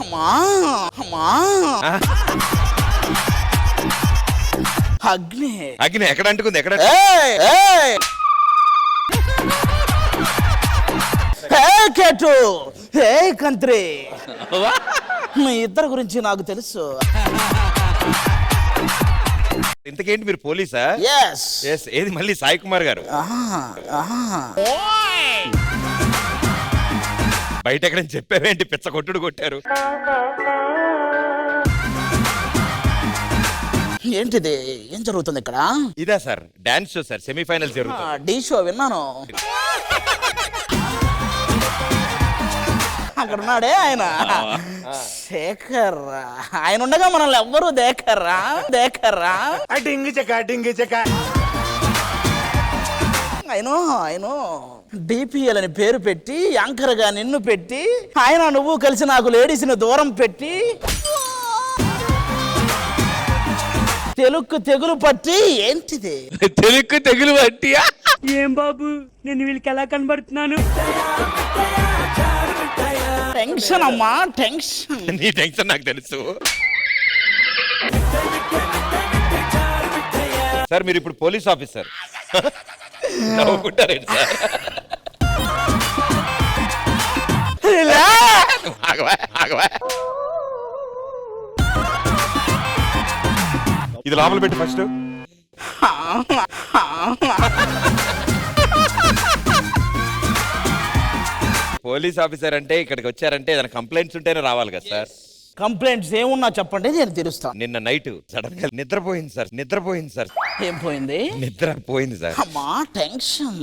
అమ్మా అమ్మా అగ్ని అగ్ని ఎక్కడ అంటుకుంది? ఎక్కడ? కేటు హే కంత్రి, మీ ఇద్దరి గురించి నాకు తెలుసు. ఇంతకేంటి మీరు పోలీసా? ఎస్. ఏది మళ్ళీ సాయి కుమార్ గారు? బయట ఎక్కడ చెప్పావేంటి? పిచ్చ కొట్టుడు కొట్టారు. ఏంటిది? ఏం జరుగుతుంది ఇక్కడ? ఇదా sir dance show sir, semi-final జరుగుతుంది. డి షో విన్నాను. అక్కడ ఉన్నాడే ఆయన శేఖర్. ఆయన ఉండగా మనల్ని ఎవ్వరూ దేకర్రా. ఆయన డిపిఎల్ అని పేరు పెట్టి యాంకర్ గా నిన్ను పెట్టి ఆయన నువ్వు కలిసి నాకు లేడీస్ని దూరం పెట్టి తెలుక్కు తెగులు పట్టి. ఏంటిది తెలుక్కు తెగులు పట్టి? ఏం బాబు, నేను వీళ్ళకి ఎలా కనబడుతున్నాను? టెన్షన్ అమ్మా, టెన్షన్. నీ టెన్షన్ నాకు తెలుసు సార్. మీరు ఇప్పుడు పోలీస్ ఆఫీసర్. నవ్వుకుంటారేంటి సార్? ఇది లోపల పెట్టి ఫస్ట్. పోలీస్ ఆఫీసర్ అంటే ఇక్కడికి వచ్చారంటే ఏదైనా కంప్లైంట్స్ ఉంటేనే రావాలి కదా సార్. కంప్లైంట్స్ ఏమున్నా చెప్పండి, నేను తెలుస్తాను. నిన్న నైట్ సడన్ గా నిద్రపోయింది సార్. ఏం పోయింది? నిద్ర పోయింది సార్. అమ్మా టెన్షన్.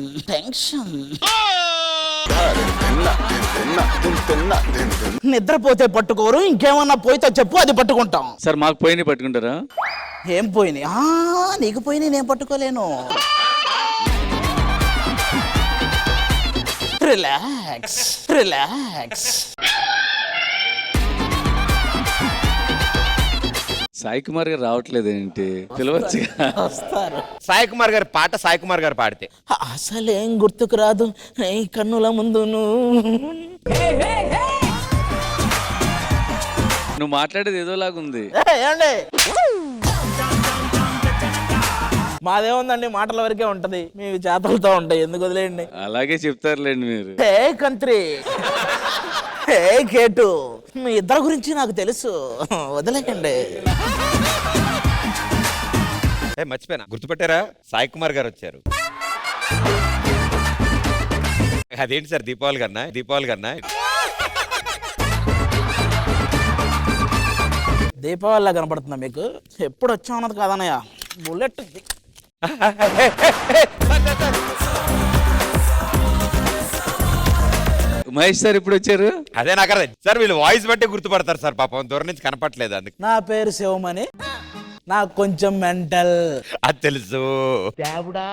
నిద్రపోతే పట్టుకోరు, ఇంకేమన్నా పోయితే చెప్పు, అది పట్టుకుంటాం. సార్ మాకు పోయినాయి పట్టుకుంటారా? ఏం పోయినాయి? నీకు పోయినాయి, నేను పట్టుకోలేను. రిలాక్స్. సాయి కుమార్ గారు రావట్లేదు ఏంటి? పిలవచ్చు. వస్తారు. సాయి కుమార్ గారి పాట సాయి కుమార్ గారు పాడితే అసలేం గుర్తుకు రాదు ఈ కన్నుల ముందు నువ్వు మాట్లాడేది ఏదోలాగుంది. ఏమండి, మాదేముందండి, మాటల వరకే ఉంటది, మీ చేతలతో ఉంటాయి, ఎందుకు వదిలేయండి. అలాగే చెప్తారులేండి మీరు. హే కంత్రి, హే కేటు, మీ ఇద్దరి గురించి నాకు తెలుసు, వదిలేయండి. మర్చిపోయినా, గుర్తుపట్టారా? సాయి కుమార్ గారు వచ్చారు. అదేంటి సార్, దీపావళి గారినా? దీపావళిలా కనపడుతుందా మీకు? ఎప్పుడు వచ్చా ఉన్నది కాదన్నయ్య, బుల్లెట్. మహేష్ సార్ ఇప్పుడు వచ్చారు. అదే నాకు అర్థం సార్, వీళ్ళు వాయిస్ బట్టి గుర్తుపడతారు సార్, పాపం దూరం నుంచి కనపట్లేదు అందుకు. నా పేరు శివమణి, నాకు కొంచెం మెంటల్. అది తెలుసు. దేవుడా.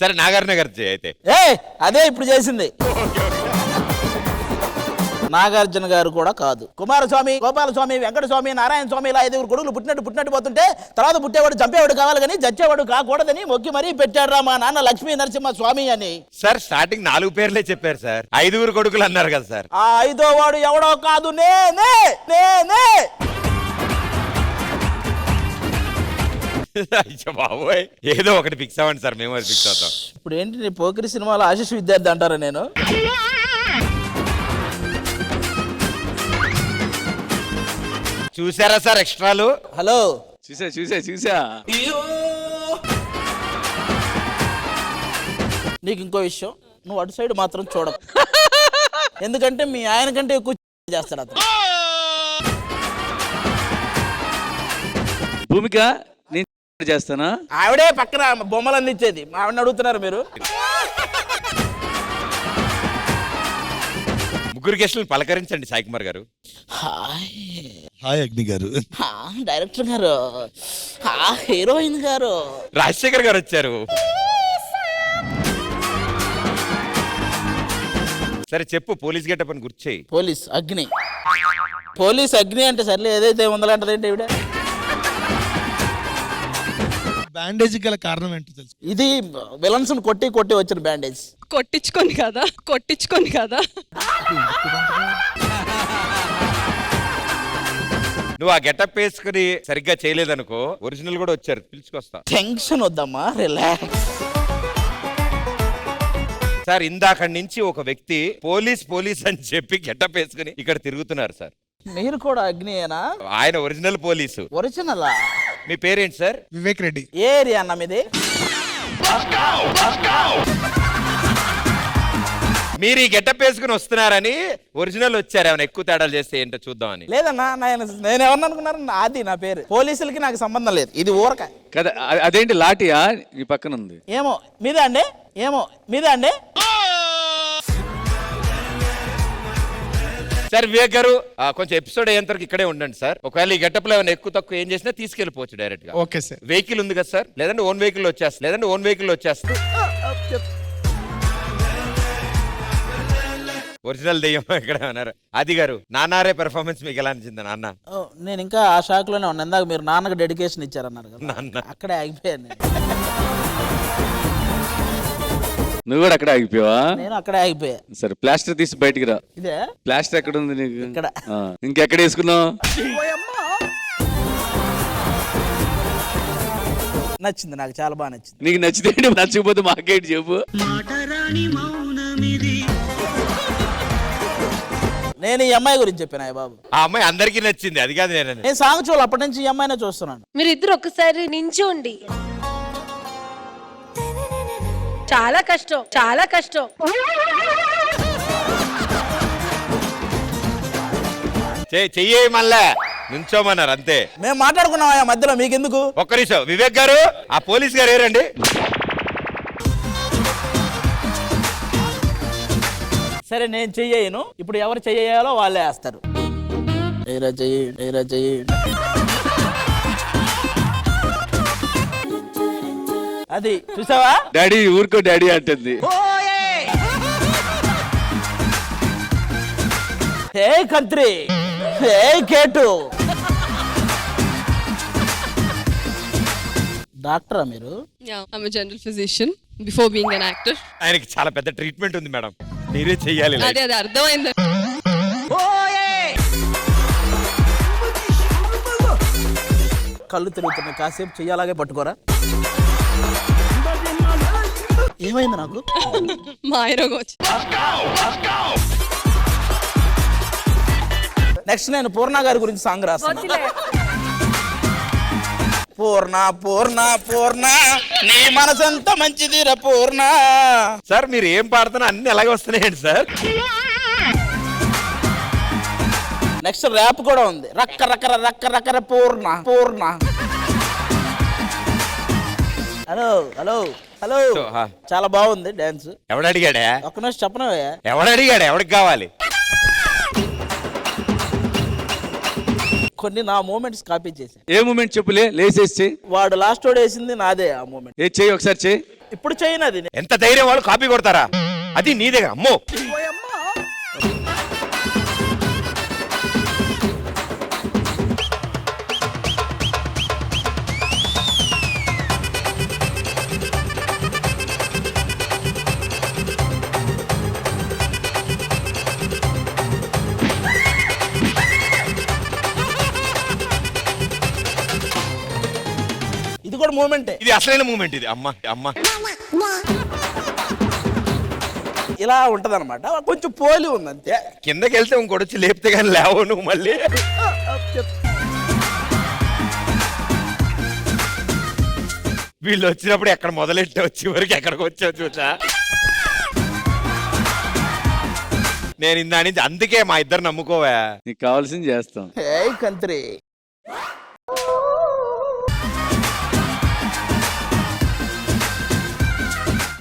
సరే నాగార్జున గారు అయితే. అదే ఇప్పుడు చేసింది. నాగార్జున గారు కూడా కాదు, కుమారస్వామి, గోపాలస్వామి, వెంకటస్వామి, నారాయణ స్వామి, ఇలా 5 కొడుకులు పుట్టినట్టు పోతుంటే తర్వాత పుట్టేవాడు చంపేవాడు కావాలి కానీ చచ్చేవాడు కాకూడదని మొక్కి మరీ పెట్టాడు మా నాన్న లక్ష్మీ నరసింహ స్వామి అని. సార్ స్టార్టింగ్ 4 పేర్లే చెప్పారు సార్, 5 కొడుకులు అన్నారు కదా సార్. ఆ 5వ వాడు ఎవడో కాదు, నేనే. బాబోయ్, ఏదో ఒకటి ఫిక్స్ అవ్వండి సార్, మేము అది ఫిక్స్ అవుతాం. ఇప్పుడు ఏంటి, పోకిరి సినిమాలో ఆశీష్ విద్యార్థి అంటారా నేను? చూసారా సార్ ఎక్స్ట్రాలు? హలో, చూసా. నీకు ఇంకో విషయం, నువ్వు అటు సైడ్ మాత్రం చూడకు, ఎందుకంటే మీ ఆయన కంటే ఎక్కువ చేస్తాడు అతను. భూమిక నేను చేస్తానా? ఆవిడే పక్కన బొమ్మలు అందించేది, ఆవిడని అడుగుతున్నారు మీరు. ముగ్గురు గెస్టులను పలకరించండి సాయి కుమార్ గారు. హాయ్ అగ్ని గారు. డైరెక్టర్ గారు, హీరోయిన్ గారు, రాజశేఖర్ గారు వచ్చారు. సరే చెప్పు, పోలీస్ గెటప్ అని గుర్తు చేయి. పోలీస్ అగ్ని అంటే సర్లే, ఏదైతే ఉండాలంటది ఏంటి ఈవిడ? బ్యాండేజ్ గల కారణం ఏంటో తెలుసు. ఇది విలన్స్ కొట్టి కొట్టి వచ్చిన బ్యాండేజ్. కొట్టించుకొని కదా నువ్వు ఆ గెటప్ వేసుకుని సరిగ్గా చేయలేదనుకో ఒరిజినల్ కూడా వచ్చారు పిలుచుకొస్తా. టెన్షన్ వద్దమ్మా, రిలాక్స్. సార్ ఇందాక నుంచి ఒక వ్యక్తి పోలీస్ అని చెప్పి గెటప్ వేసుకుని ఇక్కడ తిరుగుతున్నారు సార్. మీరు కూడా అగ్నియేనా? ఆయన ఒరిజినల్ పోలీసు. ఒరిజినలా? మీ పేరేంటి సార్? వివేక్ రెడ్డి. ఏ ఏరియా అన్న మీది? మీరు ఈ గెటప్ వేసుకుని వస్తున్నారని ఒరిజినల్ వచ్చారు. ఏమైనా ఎక్కువ తేడాలు చేస్తే ఏంటో చూద్దామని. లేదన్నా, నేను ఎవరిని అనుకున్నారు? అది నా పేరు. పోలీసులకి నాకు సంబంధం లేదు, ఇది ఊరక కదా. అదేంటి లాఠీయా నీ పక్కన ఉంది? ఏమో మీదే అండి. సార్ వివేక్ గారు కొంచెం ఎపిసోడ్ అయ్యేంతవరకు ఇక్కడే ఉండండి సార్. ఒకవేళ ఈ గెటప్ లో ఏమైనా ఎక్కువ తక్కువ ఏం చేసినా తీసుకెళ్ళిపోవచ్చు డైరెక్ట్ గా. Okay sir. వెహికల్ ఉంది కదా సార్? లేదంటే ఓన్ వెహికల్ వచ్చేస్తుంది. ఒరిజినల్ దెయ్యం ఇక్కడ ఉన్నారు. ఆది గారు, నాన్నారే పెర్ఫార్మెన్స్ మీకు ఎలా అనిచింది నాన్న? నేను ఇంకా ఆ షాక్ లోనే ఉన్నాను. ఇందాక మీరు నాన్నకు డెడికేషన్ ఇచ్చారన్నారు కదా, నాన్న అక్కడే ఆగిపోయాను నేను. నువ్వు కూడా అక్కడే ఆగిపోయావా? నేను అక్కడే ఆగిపోయా. సరే ప్లాస్టర్ తీసి బయటికి రా. ఇదే ప్లాస్టర్ ఎక్కడ ఉంది నీకు? ఇక్కడ. ఇంకెక్కడ వేసుకున్నావు? నచ్చింది, నాకు చాలా బాగా నచ్చింది. నీకు నచ్చితే నచ్చకపోతే మాకేంటి చెప్పు. నేను ఈ అమ్మాయి గురించి చెప్పాను బాబు. ఆ అమ్మాయి అందరికీ నచ్చింది, అది కాదు నేను సాంగ్ చూడాలి అప్పటి నుంచి ఈ అమ్మాయినే చూస్తున్నాను. మీరిద్దరు ఒకసారి నించోండి. చాలా కష్టం. చెయ్యే మళ్ళా నుంచోమన్నారు అంతే. మేము మాట్లాడుకున్నాం ఆ మధ్యలో, మీకెందుకు? ఒక్క నిమిషం వివేక్ గారు, ఆ పోలీస్ గారు ఏరండి? సరే నేను చెయ్యను, ఇప్పుడు ఎవరు చెయ్యాలో వాళ్ళే వేస్తారు. చెయ్యి. అది చూసావా? డాడీ ఊరుకో డాడీ అంటుంది. హే కంత్రి, హే కేటు. డాక్టరా మీరు? I'm a general physician before being an actor. ఆయనకి చాలా పెద్ద ట్రీట్మెంట్ ఉంది మేడం, మీరే చెయ్యాలి. అదే అర్థమైంది. కళ్ళు తిరుగుతున్నాయి, కాసేపు చెయ్యాలాగే పట్టుకోరా. ఏమైంది నాకు? మా ఆయన వచ్చి నెక్స్ట్ నేను పూర్ణ గారి గురించి సాంగ్ రాస్తాను. పూర్ణ నీ మనసంత మంచిదిరా పూర్ణ. సార్ మీరు ఏం పాడుతున్నా అన్ని అలాగే వస్తున్నాయండి సార్. నెక్స్ట్ ర్యాప్ కూడా ఉంది. రక్క పూర్ణ. హలో చాలా బాగుంది డాన్స్. ఎవడడిగాడా? ఒక్క నిమిషం చెప్పనవే. ఎవడడిగాడా? ఎవడికి కావాలి? కొన్ని నా మూమెంట్స్ కాపీ చేశాను. ఏ మూమెంట్ చెప్పులే లేసేసి చెయ్యి. వాడు లాస్ట్ వాడు వేసింది నాదే ఆ మూమెంట్. ఏ చెయ్యి ఒకసారి చెయ్యి. ఇప్పుడు చేయనది. ఎంత ధైర్యం వాళ్ళు కాపీ కొడతారా? అది నీదే అమ్మో. ఇది కూడా మూమెంటే. ఇది అసలైన మూమెంట్. ఇది అమ్మ ఇలా ఉంటదన్నమాట. కొంచెం పోలి ఉంది అంతే. కిందకి వెళ్తే ఇంకోటి వచ్చి లేపితే కానీ లేవు నువ్వు మళ్ళీ. వీళ్ళు వచ్చినప్పుడు ఎక్కడ మొదలెట్టి వచ్చి వరకు ఎక్కడికి వచ్చావు చూసా. నేను ఇందా నుంచి అందుకే మా ఇద్దరు నమ్ముకోవా. నీకు కావాల్సింది చేస్తాం. కంత్రి